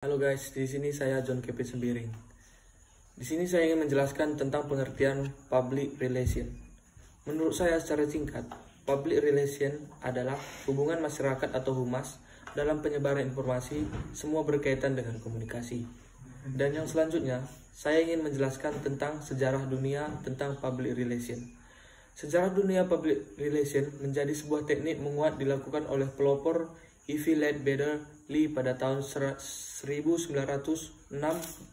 Halo guys, di sini saya John Kepit Sembiring. Di sini saya ingin menjelaskan tentang pengertian public relation. Menurut saya secara singkat, public relation adalah hubungan masyarakat atau humas dalam penyebaran informasi, semua berkaitan dengan komunikasi. Dan yang selanjutnya, saya ingin menjelaskan tentang sejarah dunia tentang public relation. Sejarah dunia public relation menjadi sebuah teknik menguat dilakukan oleh pelopor E.V. Leadbeater Lee pada tahun 1906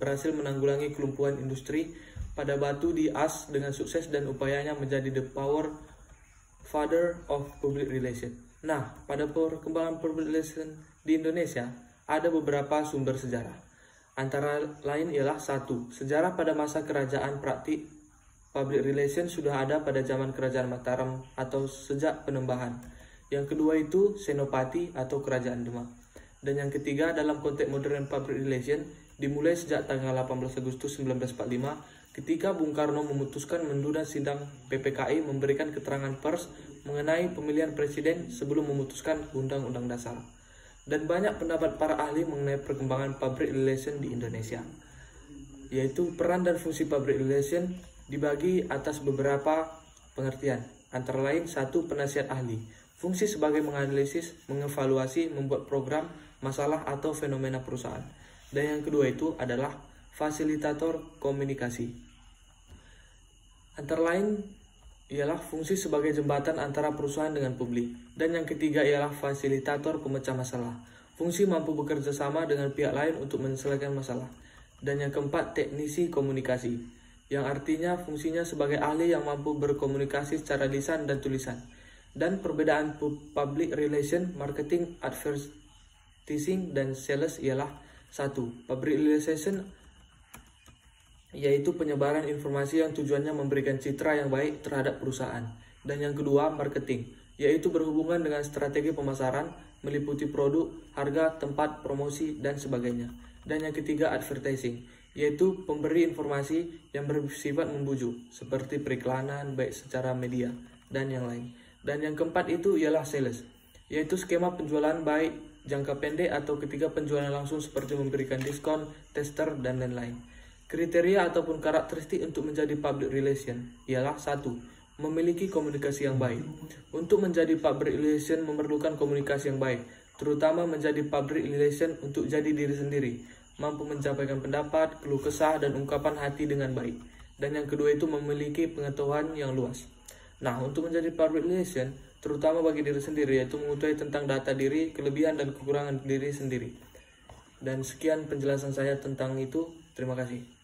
berhasil menanggulangi kelumpuhan industri pada batu di AS dengan sukses dan upayanya menjadi the father of public relation. Nah, pada perkembangan public relation di Indonesia ada beberapa sumber sejarah. Antara lain ialah 1. Sejarah pada masa kerajaan praktik public relation sudah ada pada zaman kerajaan Mataram atau sejak Penembahan. Yang kedua itu Senopati atau Kerajaan Demak. Dan yang ketiga dalam konteks modern public relation dimulai sejak tanggal 18 Agustus 1945 ketika Bung Karno memutuskan menunda sidang PPKI memberikan keterangan pers mengenai pemilihan presiden sebelum memutuskan Undang-Undang Dasar. Dan banyak pendapat para ahli mengenai perkembangan public relation di Indonesia. Yaitu peran dan fungsi public relation dibagi atas beberapa pengertian. Antara lain 1. Penasihat ahli. Fungsi sebagai menganalisis, mengevaluasi, membuat program, masalah atau fenomena perusahaan. Dan yang kedua itu adalah fasilitator komunikasi. Antara lain ialah fungsi sebagai jembatan antara perusahaan dengan publik. Dan yang ketiga ialah fasilitator pemecah masalah. Fungsi mampu bekerja sama dengan pihak lain untuk menyelesaikan masalah. Dan yang keempat teknisi komunikasi, yang artinya fungsinya sebagai ahli yang mampu berkomunikasi secara lisan dan tulisan. Dan perbedaan public relation, marketing, advertising, dan sales ialah 1. Public relation yaitu penyebaran informasi yang tujuannya memberikan citra yang baik terhadap perusahaan. Dan yang kedua, marketing, yaitu berhubungan dengan strategi pemasaran, meliputi produk, harga, tempat, promosi, dan sebagainya. Dan yang ketiga, advertising, yaitu pemberi informasi yang bersifat membujuk, seperti periklanan, baik secara media, dan yang lain. Dan yang keempat itu ialah sales, yaitu skema penjualan baik jangka pendek atau ketika penjualan langsung seperti memberikan diskon, tester, dan lain-lain. Kriteria ataupun karakteristik untuk menjadi public relation ialah 1. Memiliki komunikasi yang baik. Untuk menjadi public relation memerlukan komunikasi yang baik, terutama menjadi public relation untuk jadi diri sendiri, mampu menyampaikan pendapat, keluh kesah, dan ungkapan hati dengan baik. Dan yang kedua itu memiliki pengetahuan yang luas. Nah, untuk menjadi public relation, terutama bagi diri sendiri, yaitu mengetahui tentang data diri, kelebihan dan kekurangan diri sendiri. Dan sekian penjelasan saya tentang itu. Terima kasih.